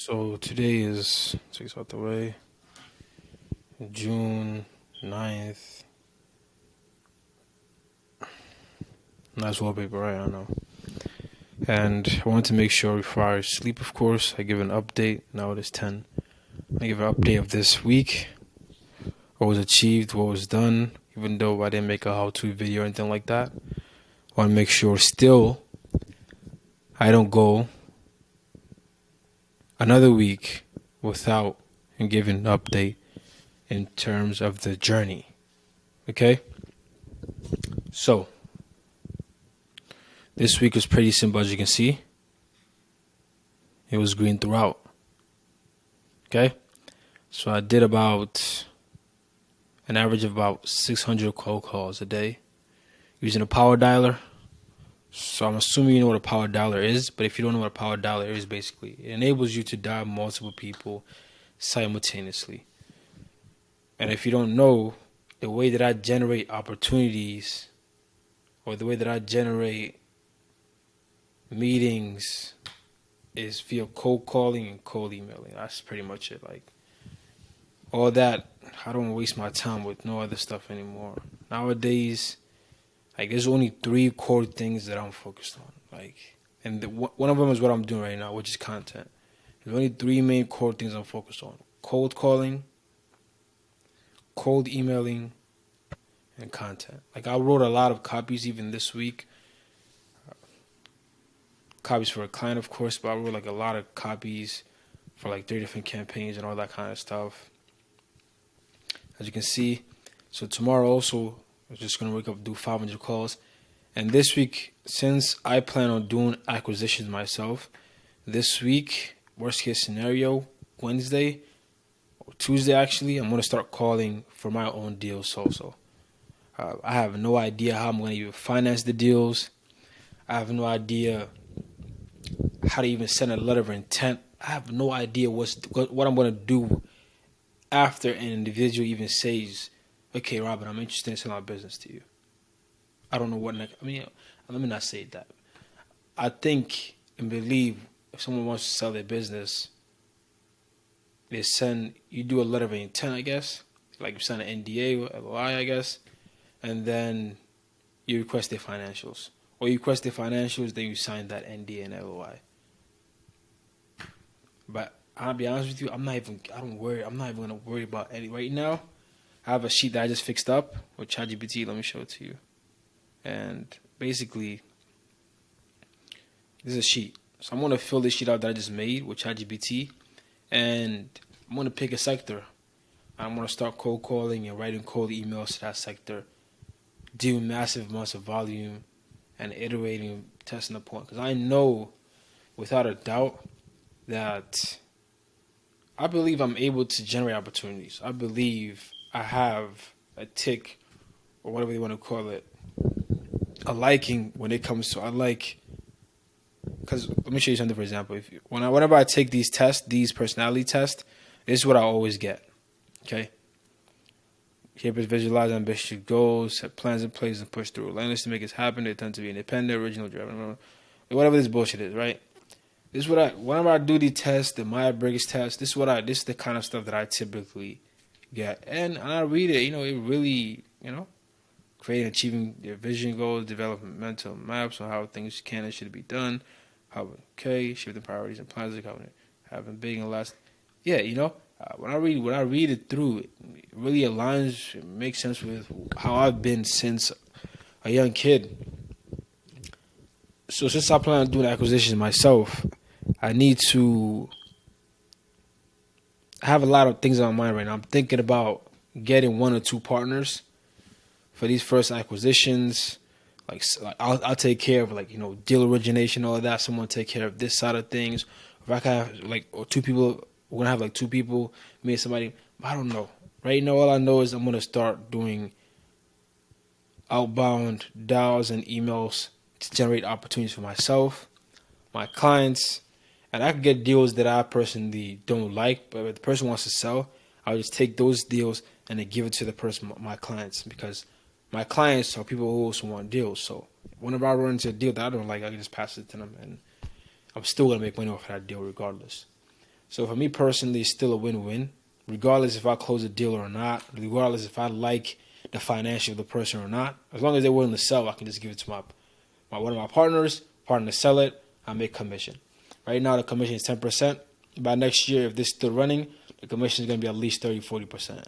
So today is, takes out the way, June 9th. Nice wallpaper, right? I don't know. And I wanted to make sure before I sleep, of course, I give an update. Now it is 10. I give an update of this week, what was achieved, what was done, even though I didn't make a how-to video or anything like that. I want to make sure still I don't go another week without giving an update in terms of the journey. Okay? So, this week was pretty simple, as you can see. It was green throughout. Okay? So I did about an average of about 600 cold calls a day using a power dialer. So I'm assuming you know what a power dialer is, but if you don't know what a power dialer is, basically, it enables you to dial multiple people simultaneously. And if you don't know, the way that I generate opportunities or the way that I generate meetings is via cold calling and cold emailing. That's pretty much it. Like, all that, I don't waste my time with no other stuff anymore. Nowadays, like, there's only three core things that I'm focused on. Like, and one of them is what I'm doing right now, which is content. There's only three main core things I'm focused on: cold calling, cold emailing, and content. Like, I wrote a lot of copies even this week. Copies for a client, of course, but I wrote like a lot of copies for like 3 different campaigns and all that kind of stuff. As you can see, so tomorrow also, I'm just going to wake up and do 500 calls. And this week, since I plan on doing acquisitions myself, this week, worst case scenario, Wednesday or Tuesday actually, I'm going to start calling for my own deals also. I have no idea how I'm going to even finance the deals. I have no idea how to even send a letter of intent. I have no idea what I'm going to do after an individual even says, okay, Robin, I'm interested in selling my business to you. I don't know what next. I mean, let me not say that. I think and believe if someone wants to sell their business, you do a letter of intent, I guess. Like you sign an NDA or LOI, I guess. And then you request their financials. Or you request their financials, then you sign that NDA and LOI. But I'll be honest with you, I'm not even gonna worry about any right now. I have a sheet that I just fixed up with ChatGPT. Let me show it to you. And basically, this is a sheet. So I'm gonna fill this sheet out that I just made with ChatGPT, and I'm gonna pick a sector. I'm gonna start cold calling and writing cold emails to that sector, doing massive amounts of volume, and iterating, testing the point. Because I know, without a doubt, that I believe I'm able to generate opportunities. I believe I have a tick, or whatever you want to call it, a liking when it comes to, I like, because let me show you something, for example. Whenever I take these tests, these personality tests, this is what I always get. Okay? Keepers visualize ambitious goals, set plans in place, and push through. Relentless to make it happen. They tend to be independent, original, driven, whatever this bullshit is, right? This is whenever I do the test, the Myers-Briggs test, this is the kind of stuff that I typically get. And I read it, it really, creating, achieving their vision goals, developing mental maps on how things can and should be done, shifting priorities and plans, having big and last. Yeah, when I read it through, it really aligns, it makes sense with how I've been since a young kid. So since I plan on doing acquisitions myself, I need to have a lot of things on my mind right now. I'm thinking about getting one or two partners for these first acquisitions. Like I'll take care of deal origination, all of that. Someone take care of this side of things. If I can have or two people, we're gonna have two people, me and somebody. I don't know. Right now, all I know is I'm gonna start doing outbound dials and emails to generate opportunities for myself, my clients, and I could get deals that I personally don't like, but if the person wants to sell, I'll just take those deals and then give it to the person, my clients, because my clients are people who also want deals. So whenever I run into a deal that I don't like, I can just pass it to them, and I'm still gonna make money off of that deal regardless. So for me personally, it's still a win-win, regardless if I close a deal or not, regardless if I like the financial of the person or not. As long as they're willing to sell, I can just give it to my one of my partners, partner sell it, I make commission. Right now the commission is 10%. By next year, if this is still running, the commission is going to be at least 30-40%.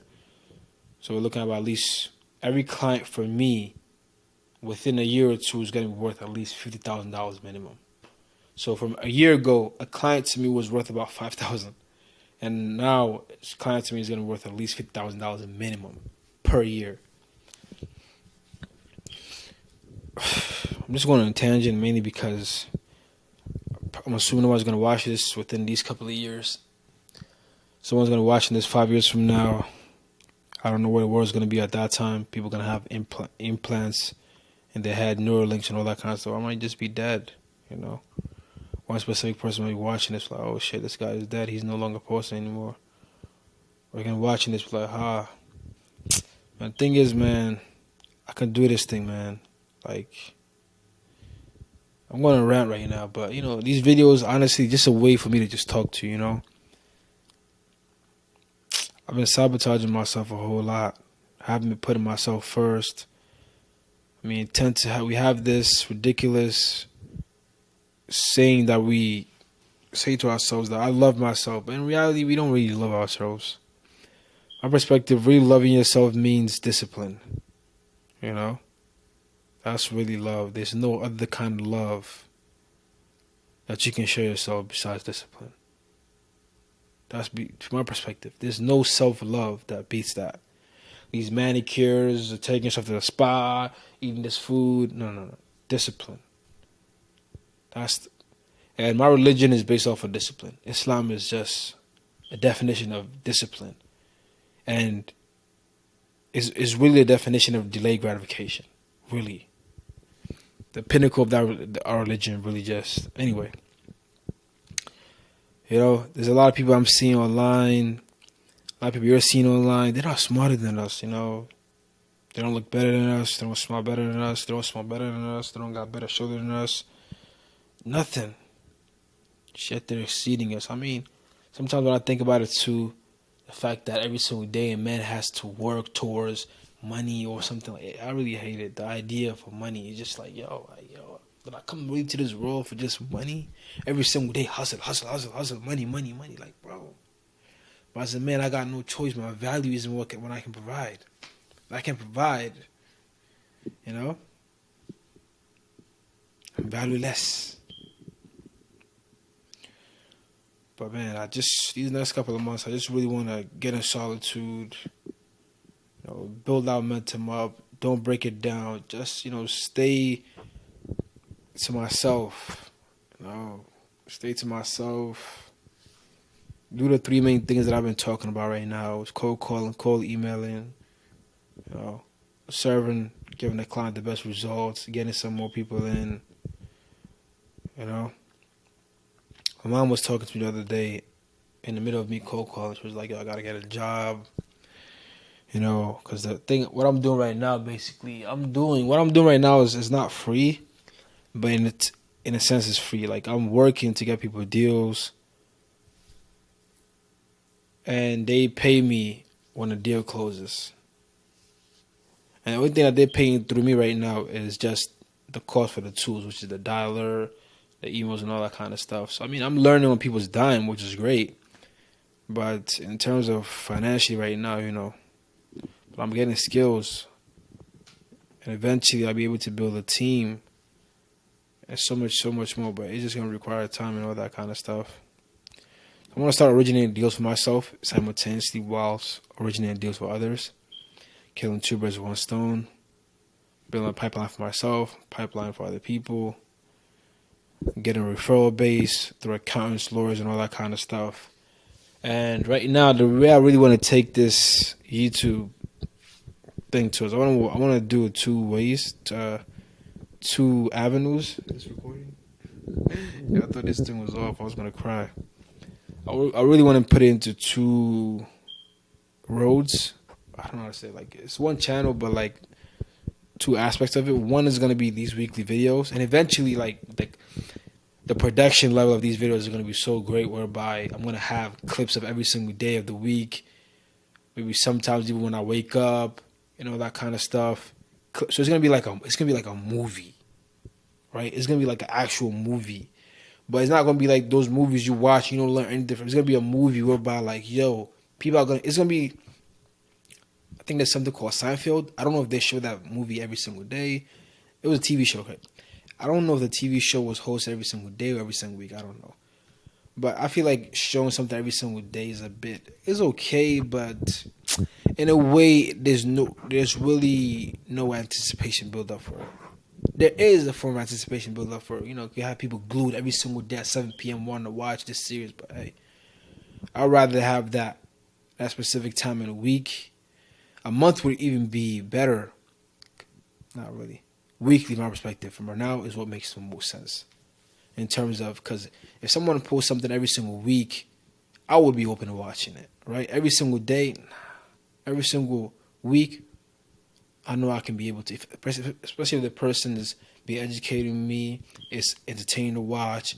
So we're looking at least every client for me within a year or two is going to be worth at least $50,000 minimum. So from a year ago, a client to me was worth about $5,000, and now a client to me is going to be worth at least $50,000 minimum per year. I'm just going on a tangent mainly because I'm assuming no one's going to watch this within these couple of years. Someone's going to watch this 5 years from now. I don't know where the world's going to be at that time. People are going to have implants in their head, Neuralinks and all that kind of stuff. I might just be dead, you know. One specific person might be watching this like, oh shit, this guy is dead. He's no longer posting anymore. Or you're watching this like, Man, the thing is, man, I can do this thing, man. Like, I'm going to rant right now, but, you know, these videos, honestly, just a way for me to just talk to you, you know. I've been sabotaging myself a whole lot. I haven't been putting myself first. I mean, we have this ridiculous saying that we say to ourselves that I love myself, but in reality, we don't really love ourselves. My perspective, really loving yourself means discipline, you know. That's really love. There's no other kind of love that you can show yourself besides discipline. From my perspective. There's no self-love that beats that. These manicures, taking yourself to the spa, eating this food. No. Discipline. And my religion is based off of discipline. Islam is just a definition of discipline. And is really a definition of delayed gratification. Really. The pinnacle of our religion really just... Anyway. You know, there's a lot of people I'm seeing online. A lot of people you're seeing online. They're not smarter than us, you know. They don't look better than us. They don't smell better than us. They don't smell better than us. They don't got better shoulder than us. Nothing. Shit, they're exceeding us. I mean, sometimes when I think about it too, the fact that every single day a man has to work towards money or something like that, I really hate it. The idea for money is just like, did I come really to this world for just money? Every single day, hustle, money. Like, bro. But as a man, I got no choice. My value isn't what I can provide. I can provide, you know. I'm valueless. But man, these next couple of months, I just really want to get in solitude, you know, build our momentum up. Don't break it down. Just, you know, stay to myself. You know, stay to myself. Do the 3 main things that I've been talking about right now. It's cold calling, cold emailing, you know, serving, giving the client the best results, getting some more people in, you know. My mom was talking to me the other day in the middle of me cold calling. She was like, yo, I got to get a job, you know, because what I'm doing right now, basically, what I'm doing right now is not free, but in a sense it's free. Like, I'm working to get people deals, and they pay me when the deal closes. And the only thing that they're paying through me right now is just the cost for the tools, which is the dialer, the emails, and all that kind of stuff. So, I mean, I'm learning on people's dime, which is great. But in terms of financially right now, you know, but I'm getting skills. And eventually I'll be able to build a team and so much more. But it's just going to require time and all that kind of stuff. I want to start originating deals for myself simultaneously whilst originating deals for others. Killing 2 birds with 1 stone. Building a pipeline for myself, pipeline for other people. Getting a referral base through accountants, lawyers, and all that kind of stuff. And right now, the way I really want to take this YouTube thing to us, I want to do it 2 ways, 2 avenues. This recording? Yeah, I thought this thing was off. I was gonna cry. I really want to put it into 2 roads. I don't know how to say it. Like, it's 1 channel, but like 2 aspects of it. One is gonna be these weekly videos, and eventually, like the production level of these videos is going to be so great, whereby I'm going to have clips of every single day of the week, maybe sometimes even when I wake up, that kind of stuff. So it's going to be like a movie, right? It's going to be like an actual movie. But it's not going to be like those movies you watch, you don't learn any different. It's going to be a movie whereby, like, people are going to, it's going to be, I think there's something called Seinfeld. I don't know if they show that movie every single day. It was a TV show, okay? I don't know if the TV show was hosted every single day or every single week. I don't know. But I feel like showing something every single day is okay, but in a way, there's really no anticipation build up for it. There is a form of anticipation build up for it. You have people glued every single day at 7 p.m. wanting to watch this series, but hey, I'd rather have that specific time in a week. A month would even be better. Not really. Weekly, my perspective from right now is what makes the most sense. In terms of, because if someone posts something every single week, I would be open to watching it, right? Every single day, every single week, I know I can be able to, especially if the person is be educating me, it's entertaining to watch,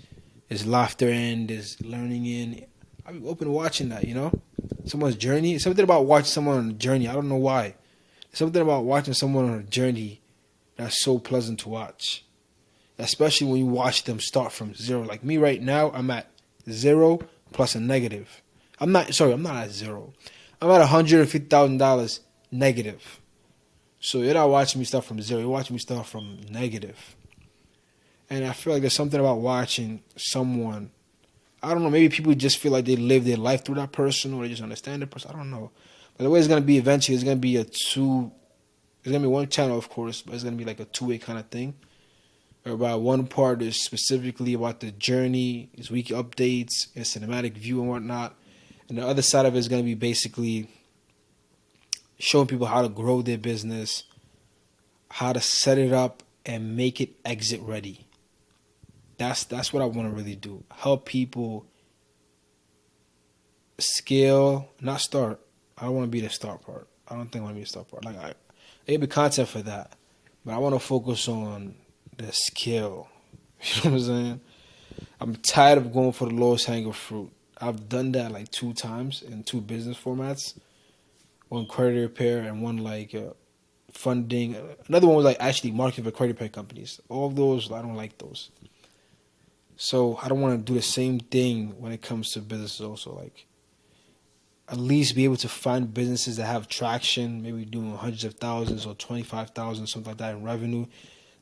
there's laughter in, there's learning in. I'll be open to watching that, Someone's journey. Something about watching someone on a journey. I don't know why. Something about watching someone on a journey that's so pleasant to watch. Especially when you watch them start from zero. Like me right now, I'm at 0 plus a negative. I'm not at 0. I'm at $150,000 negative. So you're not watching me start from 0. You're watching me start from negative. And I feel like there's something about watching someone. I don't know. Maybe people just feel like they live their life through that person, or they just understand the person. I don't know. But the way it's going to be eventually, it's going to be it's going to be one channel, of course, but it's going to be like a two-way kind of thing. Whereby one part is specifically about the journey, its weekly updates, its cinematic view and whatnot. And the other side of it is going to be basically showing people how to grow their business, how to set it up and make it exit ready. That's what I want to really do. Help people scale, not start. I don't want to be the start part. I don't think I want to be the start part. Like there'll be content for that, but I want to focus on the skill. You know what I'm saying? I'm tired of going for the lowest hanging fruit. I've done that like 2 times in 2 business formats. One credit repair and one like funding. Another one was like actually marketing for credit repair companies. All of those, I don't like those. So I don't want to do the same thing when it comes to business also. Like at least be able to find businesses that have traction, maybe doing hundreds of thousands or 25,000, something like that in revenue,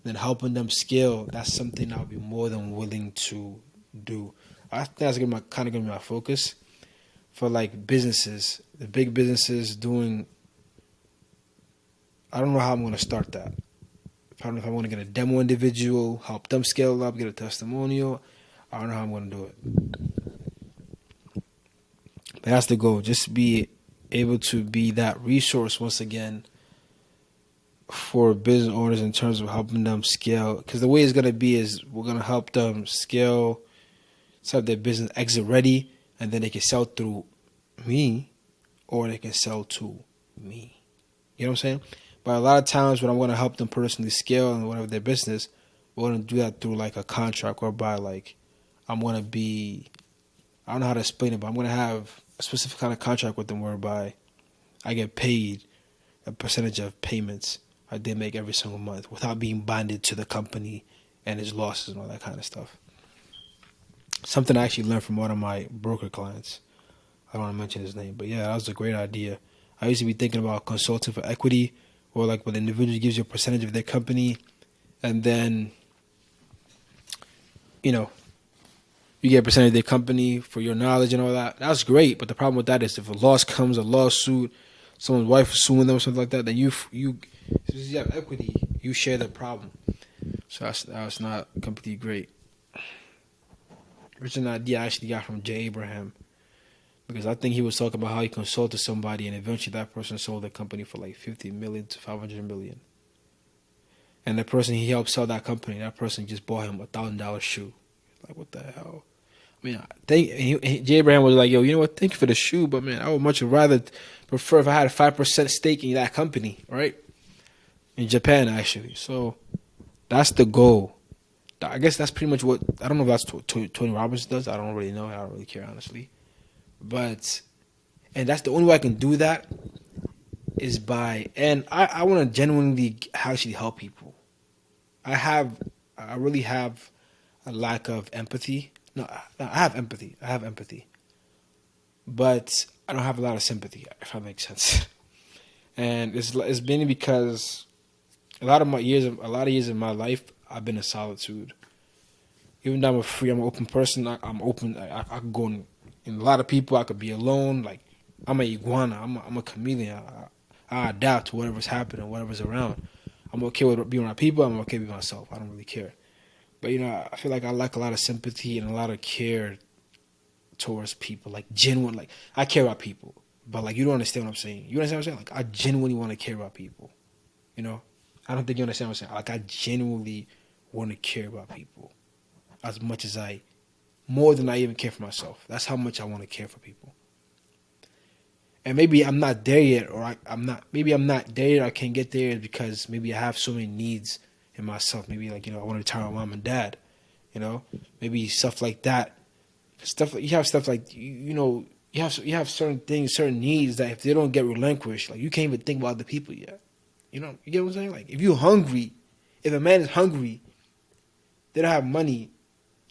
then helping them scale. That's something I'll be more than willing to do. I think that's kind of going to be my focus for like businesses, the big businesses doing. I don't know how I'm going to start that. I don't know if I want to get a demo individual, help them scale up, get a testimonial. I don't know how I'm going to do it. But that's the goal. Just be able to be that resource once again for business owners in terms of helping them scale. Because the way it's going to be is we're going to help them scale, set their business exit ready, and then they can sell through me or they can sell to me. You know what I'm saying? But a lot of times when I'm going to help them personally scale and whatever their business, we're going to do that through like a contract whereby like I'm going to be, I don't know how to explain it, but I'm going to have a specific kind of contract with them whereby I get paid a percentage of payments they make every single month without being bonded to the company and its losses and all that kind of stuff. Something I actually learned from one of my broker clients. I don't want to mention his name, but yeah, that was a great idea. I used to be thinking about consulting for equity, or like when the individual gives you a percentage of their company, and then, you get a percentage of their company for your knowledge and all that. That's great, but the problem with that is if a loss comes, a lawsuit, someone's wife is suing them or something like that, then you have equity, you share the problem. So that's not completely great. Which is an idea I actually got from Jay Abraham. Because I think he was talking about how he consulted somebody and eventually that person sold the company for like $50 million to $500 million. And the person he helped sell that company, that person just bought him $1,000 shoe. Like, what the hell? I mean, Jay Abraham was like, yo, you know what? Thank you for the shoe, but man, I would much rather prefer if I had a 5% stake in that company, right? In Japan, actually. So that's the goal. I guess that's pretty much what, I don't know if that's what Tony Robbins does. I don't really know. I don't really care, honestly. But, and that's the only way I can do that is by, and I want to genuinely actually help people. I really have a lack of empathy. No, I have empathy. I have empathy. But I don't have a lot of sympathy, if that makes sense. And it's mainly because a lot of years of my life, I've been in solitude. Even though I'm an open person. I'm open. I could go in a lot of people. I could be alone. Like I'm a iguana. I'm a chameleon. I adapt to whatever's happening, whatever's around. I'm okay with being around people. I'm okay with myself. I don't really care. But I feel like I lack a lot of sympathy and a lot of care towards people. Like genuine. Like I care about people, but like you don't understand what I'm saying. You understand what I'm saying? Like I genuinely want to care about people. I don't think you understand what I'm saying. Like I genuinely want to care about people as much as more than I even care for myself. That's how much I want to care for people. And maybe I'm not there yet, or maybe I'm not there yet, I can't get there because maybe I have so many needs in myself. Maybe like, I want to retire my mom and dad, maybe stuff like that. You have stuff like, you have certain things, certain needs that if they don't get relinquished, like you can't even think about other people yet. You get what I'm saying? Like if you're hungry, if a man is hungry, they don't have money,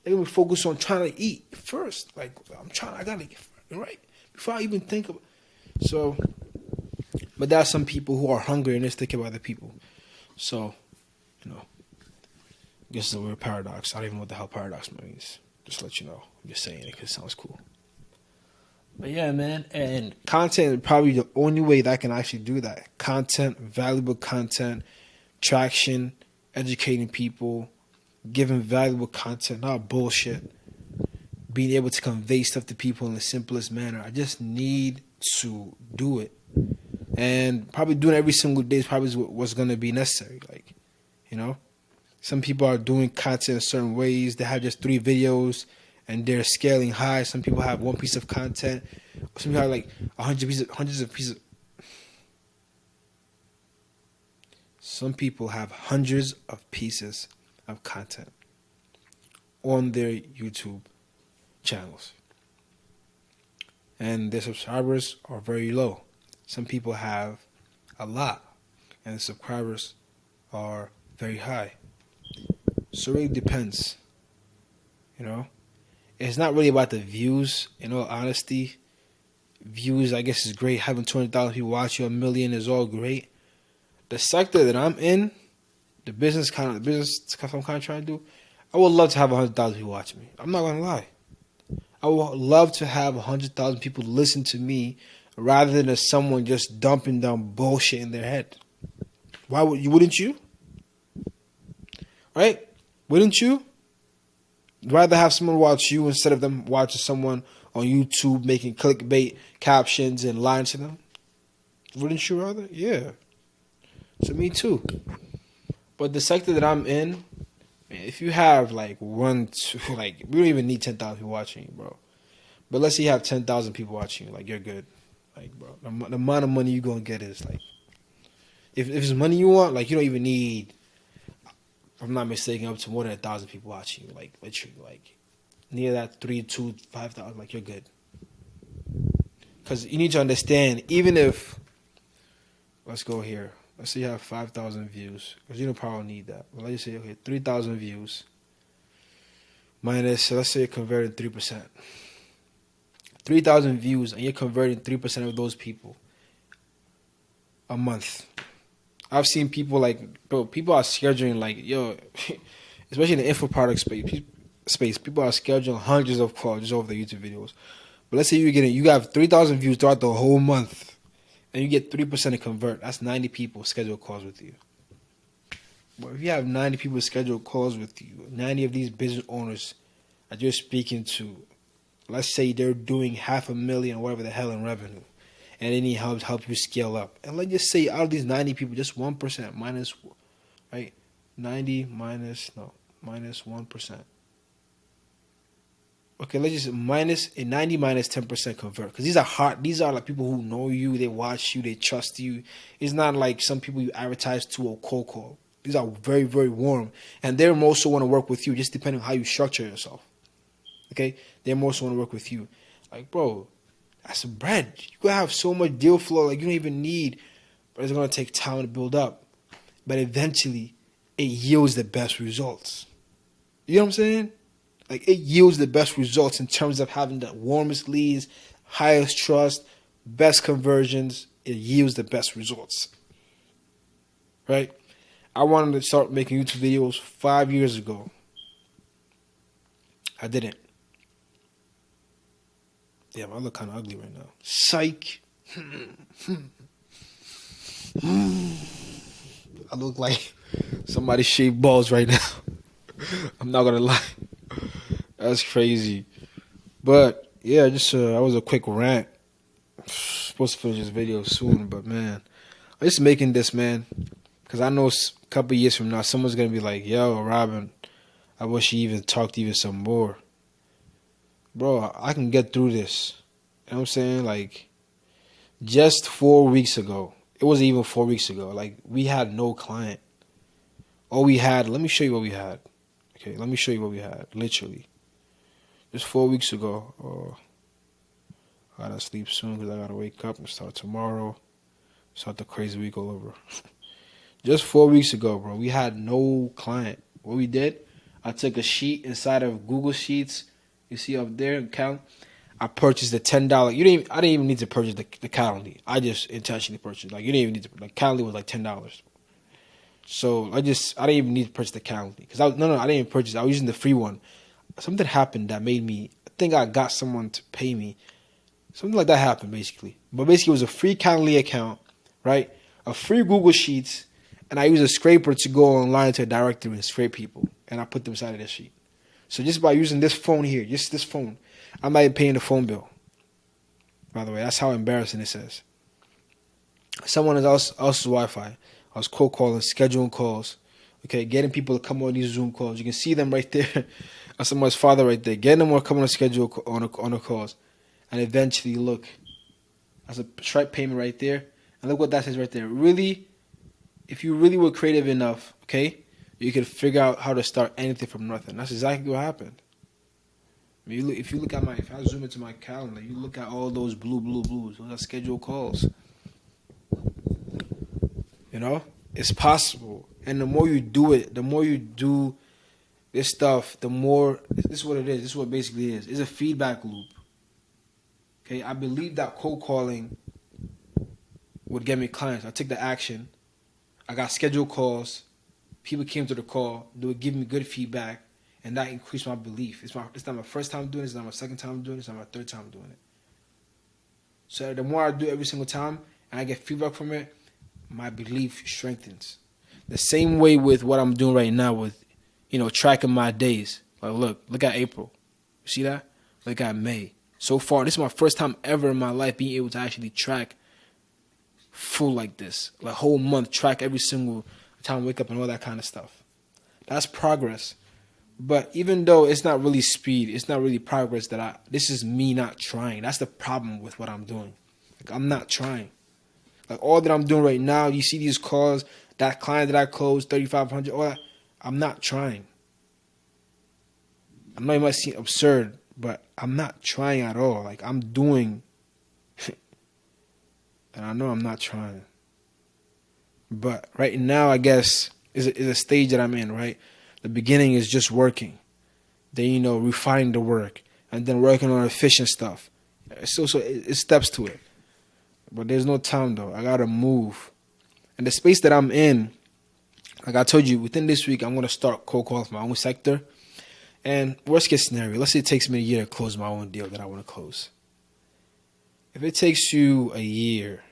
they're going to be focused on trying to eat first. Like I got to eat, right? Before I even think of So, but there are some people who are hungry and they're thinking about other people. So, I guess it's a weird paradox. I don't even know what the hell paradox means. Just to let you know. I'm just saying it because it sounds cool. But yeah, man. And content is probably the only way that I can actually do that. Content, valuable content, traction, educating people, giving valuable content, not bullshit. Being able to convey stuff to people in the simplest manner. I just need to do it, and probably doing it every single day is probably what's going to be necessary. Like, some people are doing content in certain ways. They have just 3 videos and they're scaling high. Some people have 1 piece of content. Some people have like hundreds of pieces. Some people have hundreds of pieces of content on their YouTube channels. And their subscribers are very low. Some people have a lot, and the subscribers are very high. So it really depends. It's not really about the views. In all honesty, views, I guess, is great. Having 200,000 people watch you, 1 million is all great. The sector that I'm in, the business stuff I'm kind of trying to do, I would love to have 100,000 people watch me. I'm not gonna lie. I would love to have 100,000 people listen to me rather than someone just dumping down bullshit in their head. Wouldn't you? Right? Wouldn't you? Rather have someone watch you instead of them watching someone on YouTube making clickbait captions and lying to them? Wouldn't you rather? Yeah. So me too. But the sector that I'm in, man, if you have like 1, 2, like we don't even need 10,000 people watching you, bro. But let's say you have 10,000 people watching you, like you're good. Like, bro, the amount of money you're gonna get is like, if it's money you want, like you don't even need, if I'm not mistaken, up to more than 1,000 people watching you, like literally, like near that 3, 2, 5,000, like you're good. Because you need to understand, even if, let's go here. Let's say you have 5,000 views, because you don't probably need that. But let's just say, okay, 3,000 views minus, so let's say you're converting 3%. 3,000 views, and you're converting 3% of those people a month. I've seen people like, bro, people are scheduling like, especially in the info product space, people are scheduling hundreds of calls just over the YouTube videos. But let's say you have 3,000 views throughout the whole month, and you get 3% to convert. That's 90 people schedule calls with you. But if you have 90 people schedule calls with you, 90 of these business owners that you're speaking to, let's say they're doing $500,000 or whatever the hell in revenue, and they need help you scale up. And let's just say out of these 90 people, just 1% minus, right? 90 minus 1%. Okay, let's just minus a 90 minus 10% convert, because these are like people who know you, they watch you, they trust you. It's not like some people you advertise to or cold call. These are very, very warm. And they also want to work with you, just depending on how you structure yourself. Okay? They also want to work with you. Like, bro, that's bread. You could have so much deal flow, like you don't even need, but it's going to take time to build up. But eventually, it yields the best results. You know what I'm saying? Like, it yields the best results in terms of having the warmest leads, highest trust, best conversions. It yields the best results. Right? I wanted to start making YouTube videos 5 years ago. I didn't. Damn, I look kind of ugly right now. Psych. I look like somebody shaved balls right now. I'm not gonna lie. That's crazy. But yeah, just that was a quick rant. Supposed to finish this video soon, but man, I'm just making this, man, because I know a couple years from now, someone's gonna be like, "Yo, Robin, I wish you even talked even some more." Bro, I can get through this. You know what I'm saying? Like, just 4 weeks ago, it wasn't even 4 weeks ago. Like, we had no client. All we had, let me show you what we had. Okay, let me show you what we had, literally. Just 4 weeks ago. Oh, I gotta sleep soon because I gotta wake up and start tomorrow. Start the crazy week all over. Just 4 weeks ago, bro, we had no client. What we did, I took a sheet inside of Google Sheets. You see up there, count. I purchased the $10. I didn't even need to purchase the Calendly. I just intentionally purchased. Like, you didn't even need to. Like, Calendly was like $10. So I didn't even need to purchase the Calendly because I didn't even purchase. I was using the free one. Something happened that made me. I think I got someone to pay me. Something like that happened basically. But basically, it was a free Calendly account, right? A free Google Sheets, and I used a scraper to go online to a directory and scrape people, and I put them inside of this sheet. So just by using this phone here, just this phone, I'm not even paying the phone bill. By the way, that's how embarrassing this is. Someone else's Wi-Fi. I was cold calling, scheduling calls. Okay, getting people to come on these Zoom calls. You can see them right there. That's someone's father right there. Getting them to come on a schedule on the calls. And eventually, look, that's a Stripe payment right there. And look what that says right there. Really, if you really were creative enough, okay, you could figure out how to start anything from nothing. That's exactly what happened. If I zoom into my calendar, you look at all those blues. Those are scheduled calls. You know, it's possible. And the more you do it, the more you do this stuff, the more, this is what it is. This is what it basically is. It's a feedback loop. Okay, I believe that cold calling would get me clients. I took the action. I got scheduled calls. People came to the call. They would give me good feedback. And that increased my belief. It's not my first time doing it. It's not my second time doing it. It's not my third time doing it. So the more I do it every single time and I get feedback from it, my belief strengthens. The same way with what I'm doing right now with, tracking my days. Like, look at April. You see that? Look at May. So far, this is my first time ever in my life being able to actually track full like this. Like, whole month, track every single time I wake up and all that kind of stuff. That's progress. But even though it's not really speed, it's not really progress, this is me not trying. That's the problem with what I'm doing. Like, I'm not trying. Like, all that I'm doing right now, you see these calls, that client that I closed, 3,500, all that, I'm not trying. I know it might seem absurd, but I'm not trying at all. Like, I'm doing, and I know I'm not trying. But right now, I guess, is a stage that I'm in, right? The beginning is just working. Then, refining the work. And then working on efficient stuff. So it steps to it. But there's no time, though. I got to move. And the space that I'm in, like I told you, within this week, I'm going to start cold calling for my own sector. And worst case scenario, let's say it takes me a year to close my own deal that I want to close. If it takes you a year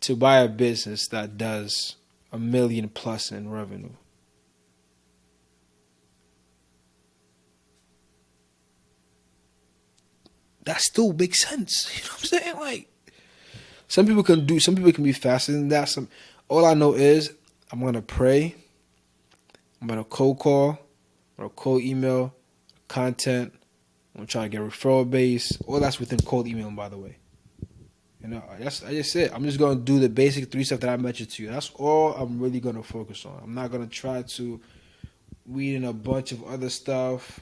to buy a business that does $1 million plus in revenue, that still makes sense. You know what I'm saying? Like, some people can be faster than that. All I know is I'm going to pray. I'm going to cold call. I'm going to cold email, content. I'm going to try to get referral base. All that's within cold emailing, by the way. That's just it. I'm just gonna do the basic three stuff that I mentioned to you. That's all I'm really gonna focus on. I'm not gonna try to weed in a bunch of other stuff.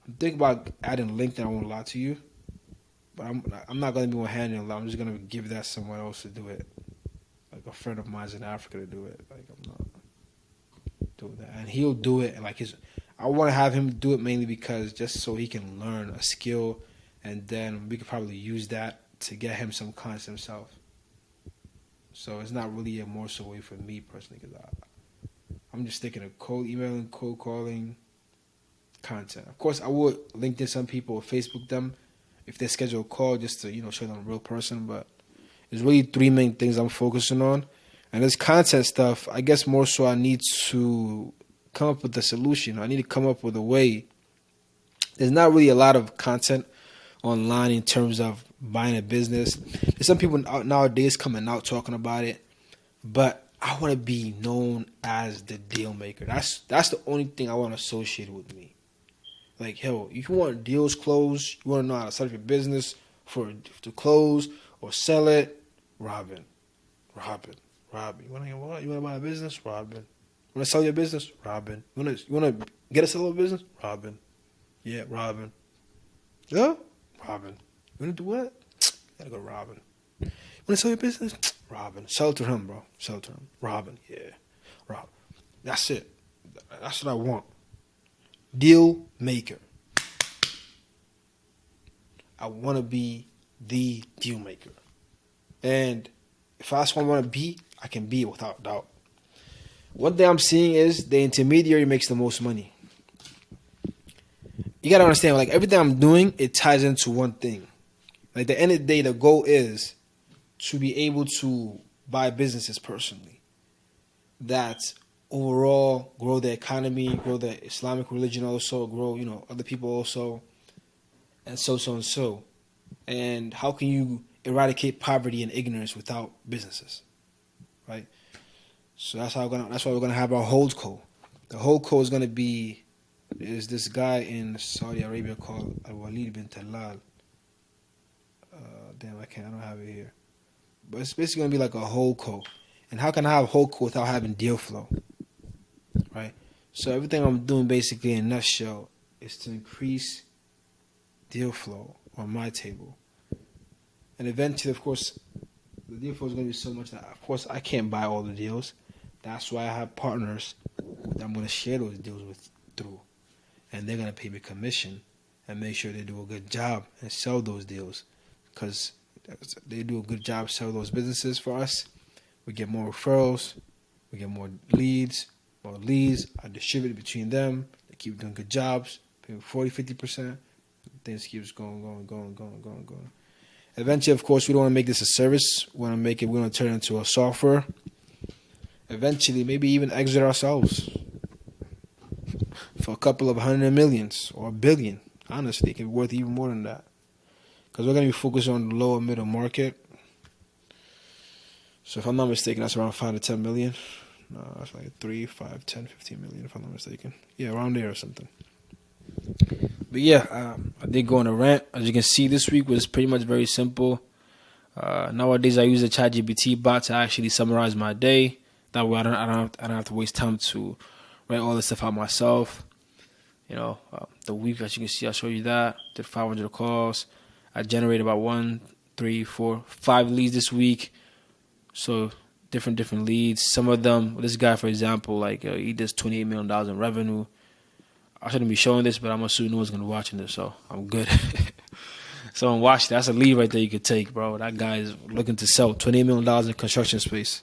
I'm thinking about adding LinkedIn. I won't lie to you, but I'm not gonna be one handling it. I'm just gonna give that someone else to do it, like a friend of mine's in Africa to do it. Like I'm not doing that, and he'll do it. And like I want to have him do it mainly because just so he can learn a skill, and then we could probably use that to get him some clients himself. So it's not really a more so way for me personally because I'm just thinking of cold emailing, cold calling, content. Of course, I would LinkedIn some people or Facebook them if they schedule a call just to show them a real person. But there's really three main things I'm focusing on, and this content stuff. I guess more so I need to come up with a solution. I need to come up with a way. There's not really a lot of content online in terms of buying a business. There's some people out nowadays coming out talking about it, but I want to be known as the deal maker. That's the only thing I want associated with me. Like, hell, if you want deals closed, you want to know how to set up your business to close or sell it, Robin. You want to buy a business, Robin. You want to sell your business, Robin. You want to get a sell a business, Robin. Yeah, Robin. Yeah, Robin. You want to do what? Gotta go, Robin. You want to sell your business, Robin. Sell it to him, bro. Sell it to him, Robin. Yeah, Robin. That's it. That's what I want. Deal maker. I want to be the deal maker. And if that's what I want to be, I can be it without doubt. One thing I'm seeing is the intermediary makes the most money. You got to understand, like everything I'm doing, it ties into one thing. Like at the end of the day, the goal is to be able to buy businesses personally that overall grow the economy, grow the Islamic religion also, grow, other people also, and so. And how can you eradicate poverty and ignorance without businesses, right? So that's why we're gonna have our holdco. The holdco is gonna be this guy in Saudi Arabia called Al Walid bin Talal. I don't have it here, but it's basically gonna be like a holdco. And how can I have holdco without having deal flow, right? So everything I'm doing basically in a nutshell is to increase deal flow on my table, and eventually, of course, the deal flow is going to be so much that, of course, I can't buy all the deals. That's why I have partners that I'm going to share those deals with through. And they're going to pay me commission and make sure they do a good job and sell those deals. Because they do a good job sell those businesses for us. We get more referrals. We get more leads. I distribute it between them. They keep doing good jobs. Pay me 40, 50%. Things keeps going. Eventually, of course, we don't want to make this a service. We want to turn it into a software. Eventually, maybe even exit ourselves for a couple of hundred millions or a billion. Honestly, it can be worth even more than that. Because we're going to be focused on the lower middle market. So if I'm not mistaken, that's around 5 to 10 million. No, that's like 3, 5, 10, 15 million if I'm not mistaken. Yeah, around there or something. But yeah, I did go on a rant. As you can see, this week was pretty much very simple. Nowadays, I use the ChatGPT bot to actually summarize my day. That way, I don't have to waste time to write all this stuff out myself. The week, as you can see, I'll show you that. Did 500 calls. I generated about 1, 3, 4, 5 leads this week. So different leads. Some of them, this guy, for example, he does $28 million in revenue. I shouldn't be showing this, but I'm assuming no one's going to be watching this, so I'm good. Someone watched it. That's a lead right there you could take, bro. That guy is looking to sell $28 million in construction space.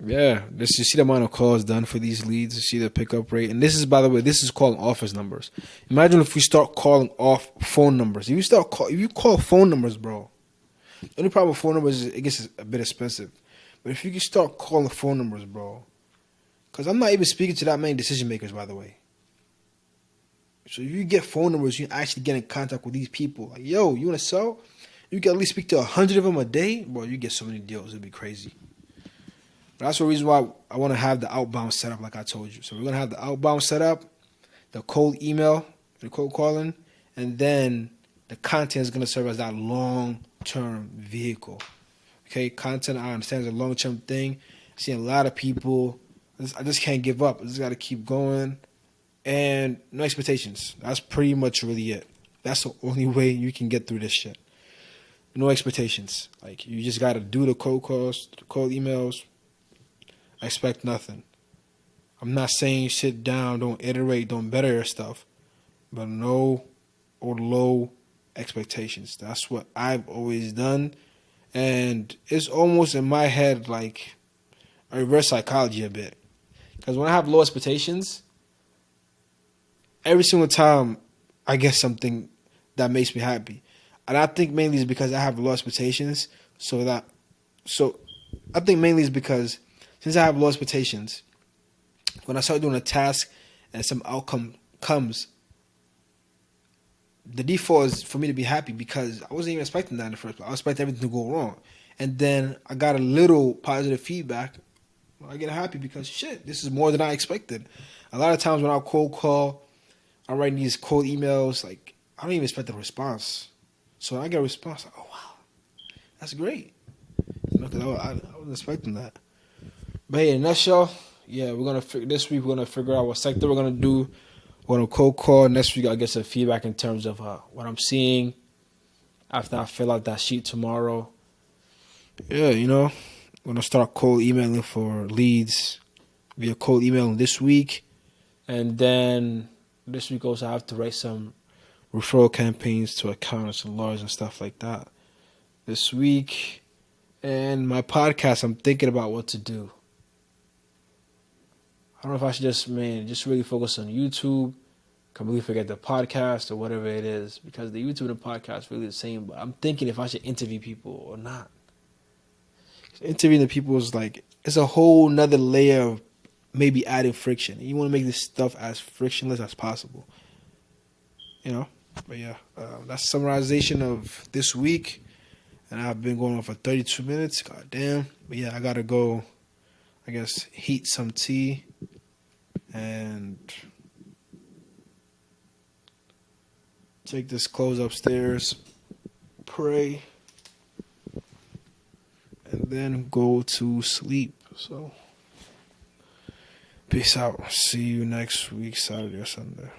Yeah, you see the amount of calls done for these leads. You see the pickup rate. And this is, by the way, this is calling office numbers. Imagine if we start calling off phone numbers. If you call phone numbers, bro, the only problem with phone numbers is it gets a bit expensive. But if you can start calling phone numbers, bro, because I'm not even speaking to that many decision makers, by the way. So if you get phone numbers, you actually get in contact with these people. Like, yo, you want to sell? You can at least speak to 100 of them a day. Bro, you get so many deals. It'd be crazy. But that's the reason why I want to have the outbound set up like I told you. So we're going to have the outbound set up, the cold email, the cold calling, and then the content is going to serve as that long long-term vehicle. Okay, content I understand is a long-term thing. Seeing a lot of people, I just can't give up. I just got to keep going, and no expectations. That's pretty much really it. That's the only way you can get through this shit. No expectations. Like, you just got to do the cold calls, the cold emails. I expect nothing. I'm not saying sit down, don't iterate, don't better your stuff, but no or low expectations. That's what I've always done. And it's almost in my head like a reverse psychology a bit. Because when I have low expectations, every single time I get something that makes me happy. And I think mainly is because I have low expectations. So I think mainly is because since I have low expectations, when I start doing a task and some outcome comes, the default is for me to be happy because I wasn't even expecting that in the first place. I expected everything to go wrong. And then I got a little positive feedback. I get happy because, shit, this is more than I expected. A lot of times when I cold call, I'm writing these cold emails, like, I don't even expect a response. So when I get a response, like, oh, wow, that's great. Because I wasn't expecting that. But hey, in a nutshell, yeah, this week we're gonna figure out what sector we're gonna do. We're gonna cold call. Next week I'll get some feedback in terms of what I'm seeing after I fill out that sheet tomorrow. Yeah, I'm gonna start cold emailing for leads via cold emailing this week, and then this week also I have to write some referral campaigns to accountants and lawyers and stuff like that. This week, and my podcast, I'm thinking about what to do. I don't know if I should just really focus on YouTube, completely forget the podcast or whatever it is, because the YouTube and the podcast are really the same. But I'm thinking if I should interview people or not. Interviewing the people is like, it's a whole nother layer of maybe adding friction. You want to make this stuff as frictionless as possible. But yeah, that's a summarization of this week. And I've been going on for 32 minutes. God damn. But yeah, I got to go, I guess, heat some tea and take this clothes upstairs, pray, and then go to sleep. So, peace out. See you next week, Saturday or Sunday.